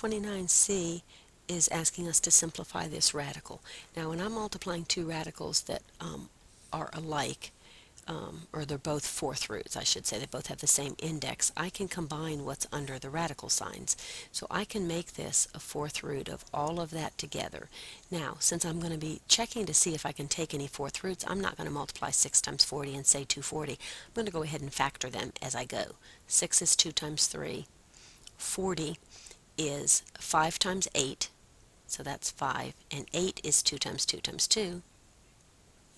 29C is asking us to simplify this radical. Now when I'm multiplying two radicals that are alike, or they're both fourth roots, I should say, they both have the same index, I can combine what's under the radical signs. So I can make this a fourth root of all of that together. Now, since I'm going to be checking to see if I can take any fourth roots, I'm not going to multiply 6 times 40 and say 240. I'm going to go ahead and factor them as I go. 6 is 2 times 3. 40 is 5 times 8, so that's 5, and 8 is 2 times 2 times 2. You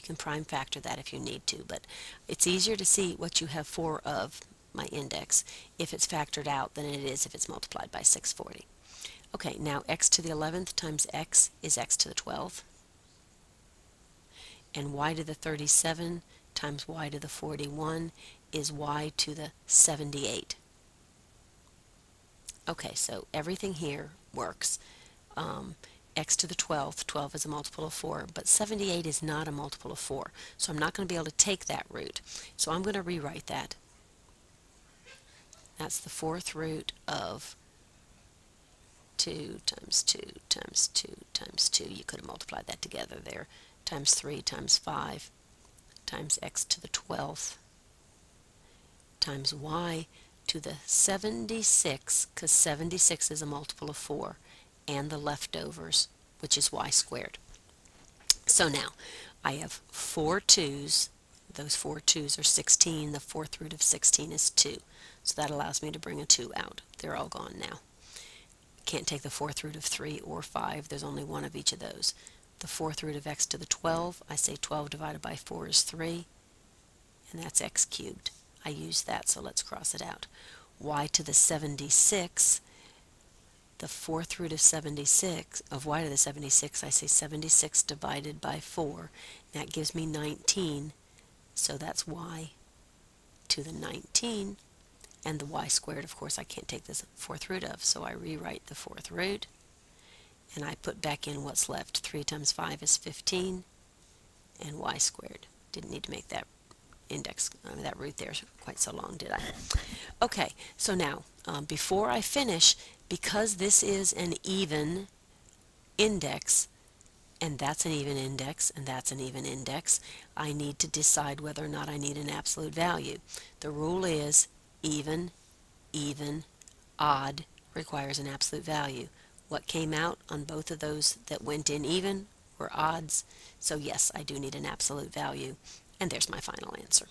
can prime factor that if you need to, but it's easier to see what you have 4 of, my index, if it's factored out than it is if it's multiplied by 640. Okay, now x to the 11th times x is x to the 12th, and y to the 37 times y to the 41 is y to the 78. Okay, so everything here works. X to the 12th, 12 is a multiple of 4, but 78 is not a multiple of 4, so I'm not going to be able to take that root. So I'm going to rewrite that. That's the fourth root of 2 times 2 times 2 times 2. You could have multiplied that together there. Times 3 times 5 times x to the 12th times y to the 76, because 76 is a multiple of 4, and the leftovers, which is y squared. So now I have 4 2's. Those 4 2's are 16. The fourth root of 16 is 2. So that allows me to bring a 2 out. They're all gone now. Can't take the fourth root of 3 or 5. There's only one of each of those. The fourth root of x to the 12, I say 12 divided by 4 is 3, and that's x cubed. I use that, so let's cross it out. Y to the 76, the fourth root of 76, of y to the 76, I say 76 divided by 4. That gives me 19, so that's y to the 19. And the y squared, of course, I can't take this fourth root of, so I rewrite the fourth root, and I put back in what's left. 3 times 5 is 15, and y squared. Didn't need to make that index, that root there quite so long, did I? Okay, so now, before I finish, because this is an even index, and that's an even index, and that's an even index, I need to decide whether or not I need an absolute value. The rule is even, even, odd requires an absolute value. What came out on both of those that went in even were odds, so yes, I do need an absolute value, and there's my final answer.